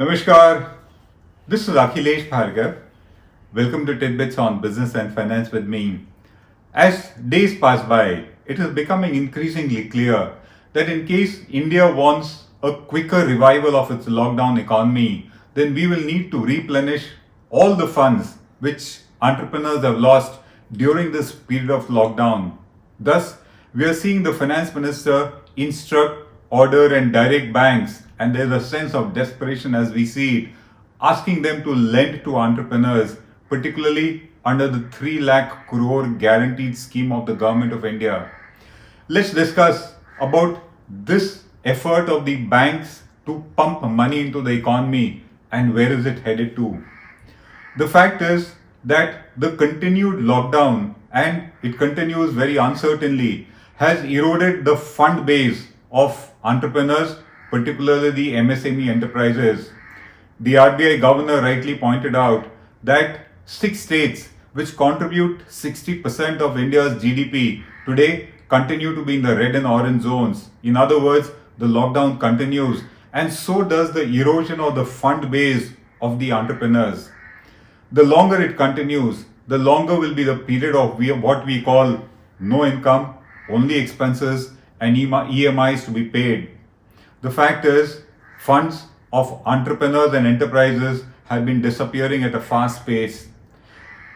Namaskar, this is Akhilesh Bhargava. Welcome to Tit-Bits on Business and Finance with me. As days pass by, it is becoming increasingly clear that in case India wants a quicker revival of its lockdown economy, then we will need to replenish all the funds which entrepreneurs have lost during this period of lockdown. Thus, we are seeing the finance minister instruct, order, and direct banks, and there's a sense of desperation as we see it, asking them to lend to entrepreneurs, particularly under the 3 lakh crore guaranteed scheme of the government of India. Let's discuss about this effort of the banks to pump money into the economy and where is it headed to. The fact is that the continued lockdown, and it continues very uncertainly, has eroded the fund base of entrepreneurs, particularly the MSME enterprises. The RBI governor rightly pointed out that 6 states which contribute 60% of India's GDP today continue to be in the red and orange zones. In other words, the lockdown continues, and so does the erosion of the fund base of the entrepreneurs. The longer it continues, the longer will be the period of what we call no income, only expenses, and EMIs to be paid. The fact is, funds of entrepreneurs and enterprises have been disappearing at a fast pace.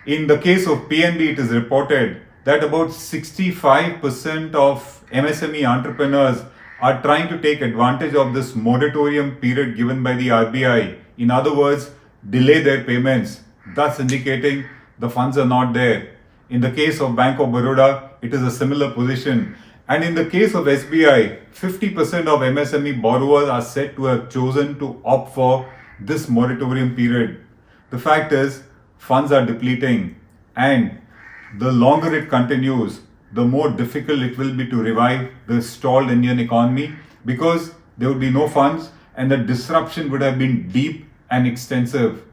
In the case of PNB, it is reported that about 65% of MSME entrepreneurs are trying to take advantage of this moratorium period given by the RBI. In other words, delay their payments, thus indicating the funds are not there. In the case of Bank of Baroda, it is a similar position. And in the case of SBI, 50% of MSME borrowers are said to have chosen to opt for this moratorium period. The fact is, funds are depleting, and the longer it continues, the more difficult it will be to revive the stalled Indian economy, because there would be no funds and the disruption would have been deep and extensive.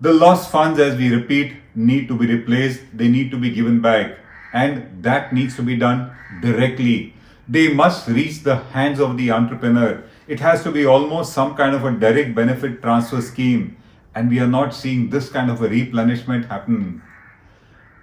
The lost funds, as we repeat, need to be replaced, they need to be given back, and that needs to be done directly. They must reach the hands of the entrepreneur. It has to be almost some kind of a direct benefit transfer scheme, and we are not seeing this kind of a replenishment happen.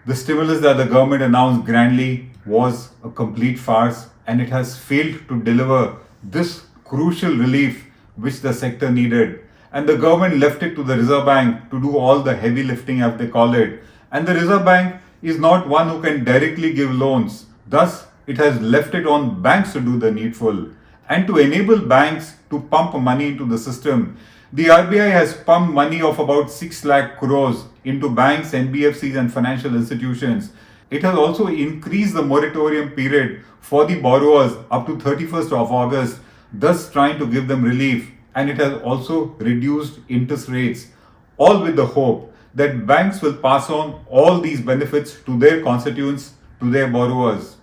The stimulus that the government announced grandly was a complete farce, and it has failed to deliver this crucial relief which the sector needed. And the government left it to the Reserve Bank to do all the heavy lifting, as they call it. And the Reserve Bank is not one who can directly give loans. Thus, it has left it on banks to do the needful. And to enable banks to pump money into the system, the RBI has pumped money of about 6 lakh crores into banks, NBFCs, and financial institutions. It has also increased the moratorium period for the borrowers up to 31st of August, thus trying to give them relief. And it has also reduced interest rates, all with the hope that banks will pass on all these benefits to their constituents, to their borrowers.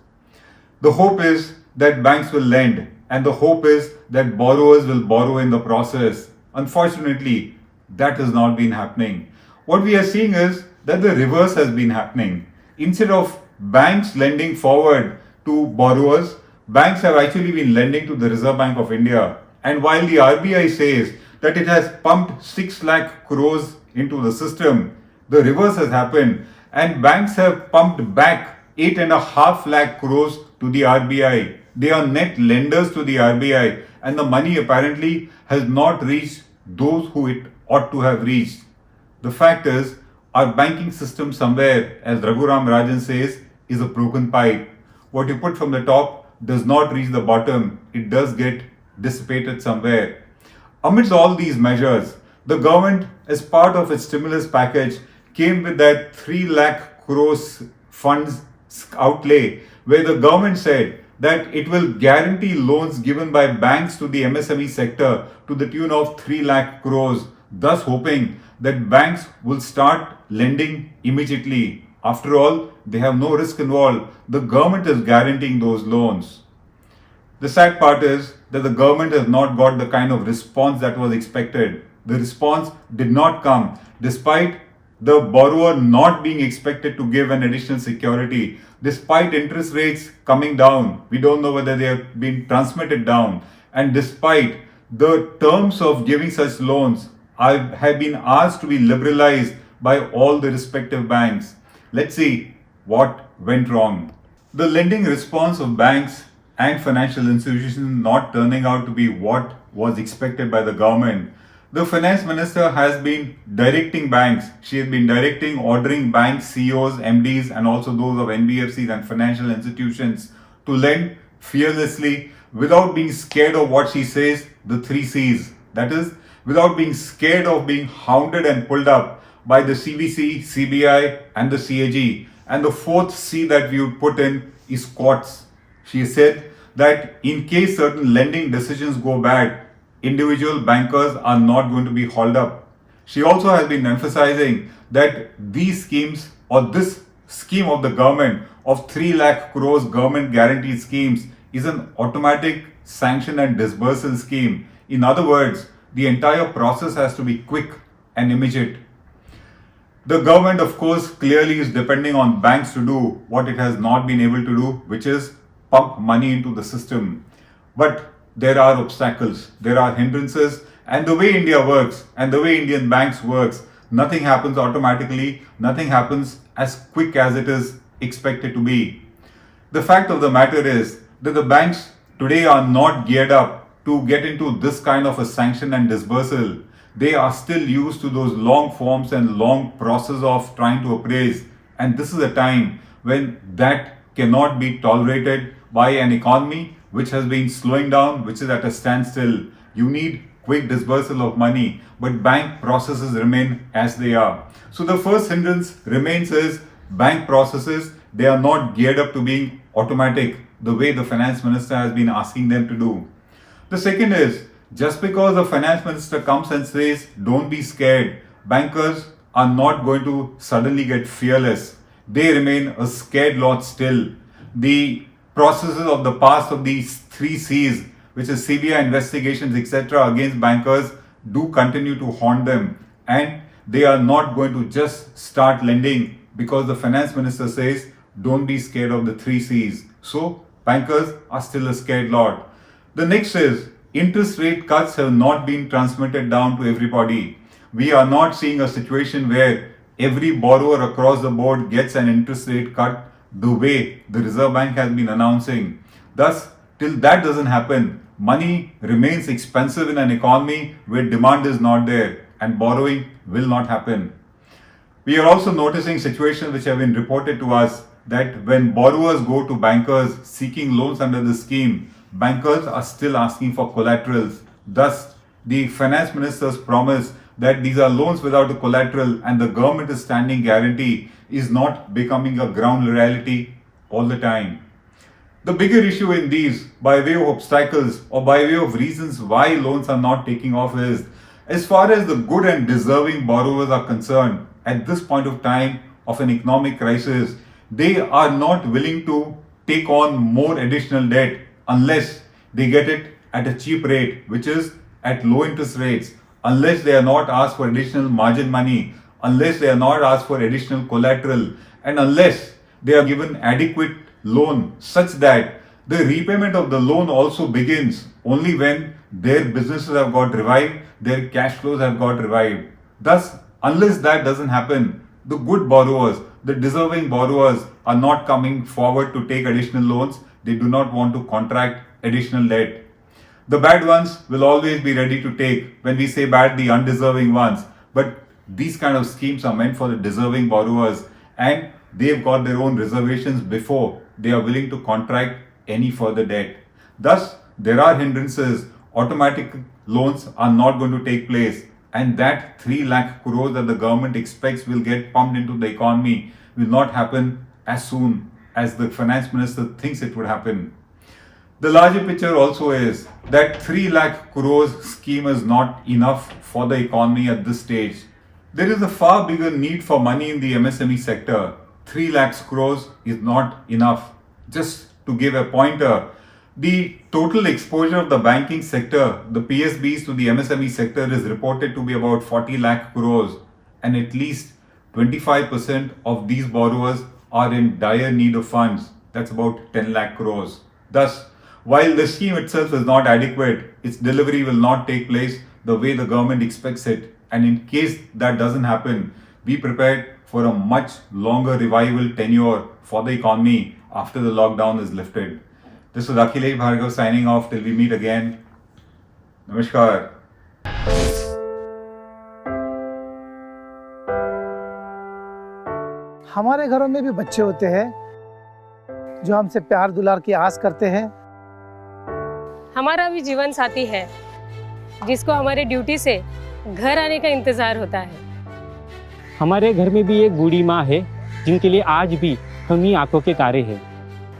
The hope is that banks will lend, and the hope is that borrowers will borrow in the process. Unfortunately, that has not been happening. What we are seeing is that the reverse has been happening. Instead of banks lending forward to borrowers, banks have actually been lending to the Reserve Bank of India. And while the RBI says that it has pumped 6 lakh crores into the system, the reverse has happened, and banks have pumped back 8.5 lakh crores to the RBI. They are net lenders to the RBI, and the money apparently has not reached those who it ought to have reached. The fact is, our banking system somewhere, as Raghuram Rajan says, is a broken pipe. What you put from the top does not reach the bottom, it does get dissipated somewhere. Amidst all these measures, the government, as part of its stimulus package, came with that 3 lakh crores funds outlay, where the government said that it will guarantee loans given by banks to the MSME sector to the tune of 3 lakh crores, thus hoping that banks will start lending immediately. After all, they have no risk involved. The government is guaranteeing those loans. The sad part is that the government has not got the kind of response that was expected. The response did not come despite the borrower not being expected to give an additional security, despite interest rates coming down. We don't know whether they have been transmitted down, and despite The terms of giving such loans have been asked to be liberalized by all the respective banks. Let's see what went wrong. The lending response of banks and financial institutions not turning out to be what was expected by the government. The finance minister has been directing banks. She has been directing, ordering bank CEOs, MDs, and also those of NBFCs and financial institutions to lend fearlessly without being scared of what she says, the three C's. That is, without being scared of being hounded and pulled up by the CBC, CBI, and the CAG. And the fourth C that we would put in is courts. She said that in case certain lending decisions go bad, individual bankers are not going to be hauled up. She also has been emphasizing that these schemes or this scheme of the government of 3 lakh crores government guaranteed schemes is an automatic sanction and disbursal scheme. In other words, the entire process has to be quick and immediate. The government, of course, clearly is depending on banks to do what it has not been able to do, which is pump money into the system. But there are obstacles, there are hindrances, and the way India works and the way Indian banks works, nothing happens automatically, nothing happens as quick as it is expected to be. The fact of the matter is that the banks today are not geared up to get into this kind of a sanction and disbursal. They are still used to those long forms and long process of trying to appraise, and this is a time when that cannot be tolerated by an economy which has been slowing down, which is at a standstill. You need quick disbursal of money, but bank processes remain as they are. So the first hindrance remains is bank processes. They are not geared up to being automatic the way the finance minister has been asking them to do. The second is, just because the finance minister comes and says, don't be scared, bankers are not going to suddenly get fearless. They remain a scared lot still. The processes of the past of these three C's, which is CBI investigations, etc., against bankers, do continue to haunt them. And they are not going to just start lending because the finance minister says, don't be scared of the three C's. So, bankers are still a scared lot. The next is, interest rate cuts have not been transmitted down to everybody. We are not seeing a situation where every borrower across the board gets an interest rate cut the way the Reserve Bank has been announcing. Thus, till that doesn't happen, money remains expensive in an economy where demand is not there and borrowing will not happen. We are also noticing situations which have been reported to us that when borrowers go to bankers seeking loans under the scheme, bankers are still asking for collaterals. Thus, the finance minister's promise that these are loans without a collateral and the government is standing guarantee is not becoming a ground reality all the time. The bigger issue in these, by way of obstacles or by way of reasons why loans are not taking off, is as far as the good and deserving borrowers are concerned, at this point of time of an economic crisis, they are not willing to take on more additional debt unless they get it at a cheap rate, which is at low interest rates, unless they are not asked for additional margin money, unless they are not asked for additional collateral, and unless they are given adequate loan such that the repayment of the loan also begins only when their businesses have got revived, their cash flows have got revived. Thus, unless that doesn't happen, the good borrowers, the deserving borrowers are not coming forward to take additional loans. They do not want to contract additional debt. The bad ones will always be ready to take. When we say bad, the undeserving ones. But these kind of schemes are meant for the deserving borrowers, and they've got their own reservations before they are willing to contract any further debt. Thus, there are hindrances. Automatic loans are not going to take place, and that 3 lakh crores that the government expects will get pumped into the economy will not happen as soon as the finance minister thinks it would happen. The larger picture also is that 3 lakh crores scheme is not enough for the economy at this stage. There is a far bigger need for money in the MSME sector. 3 lakhs crores is not enough. Just to give a pointer, the total exposure of the banking sector, the PSBs to the MSME sector, is reported to be about 40 lakh crores, and at least 25% of these borrowers are in dire need of funds. That's about 10 lakh crores. Thus, While the scheme itself is not adequate, its delivery will not take place the way the government expects it. And in case that doesn't happen, be prepared for a much longer revival tenure for the economy after the lockdown is lifted. This is Akhilesh Bhargava signing off till we meet again. Namaskar. हमारे घरों में भी बच्चे होते हैं जो हमसे प्यार दुलार की आस करते हैं। हमारा भी जीवन साथी है जिसको हमारे ड्यूटी से घर आने का इंतजार होता है। हमारे घर में भी एक बूढ़ी माँ है जिनके लिए आज भी हम ही आंखों के तारे हैं।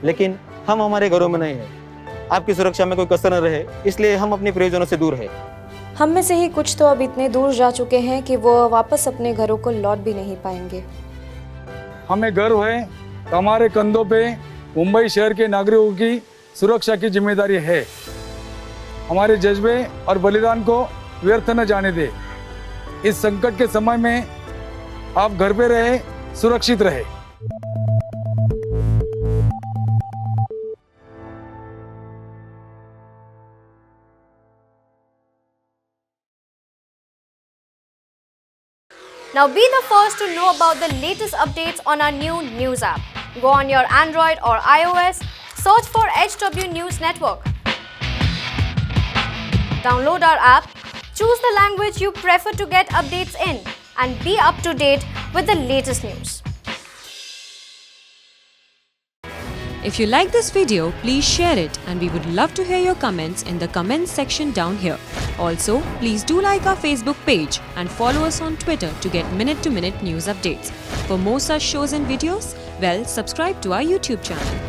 लेकिन हम हमारे घरों में नहीं हैं। आपकी सुरक्षा में कोई कसर न रहे, इसलिए हम अपने प्रियजनों से दूर हैं। हम में से ही कुछ तो अब इतने दूर जा चुके हैं कि वो वापस अपने घरों को लौट भी नहीं पाएंगे। हमें गर्व है कि हमारे कंधों पे मुंबई शहर के नागरिकों की सुरक्षा की जिम्मेदारी है। हमारे जज्बे और बलिदान को व्यर्थ न जाने दे। इस संकट के समय में आप घर पे रहे, सुरक्षित रहे। Now be the first to know about the latest updates on our new news app. Go on your Android or iOS, search for HW News Network. Download our app, choose the language you prefer to get updates in, and be up to date with the latest news. If you like this video, please share it, and we would love to hear your comments in the comments section down here. Also, please do like our Facebook page and follow us on Twitter to get minute-to-minute news updates. For more such shows and videos, well, subscribe to our YouTube channel.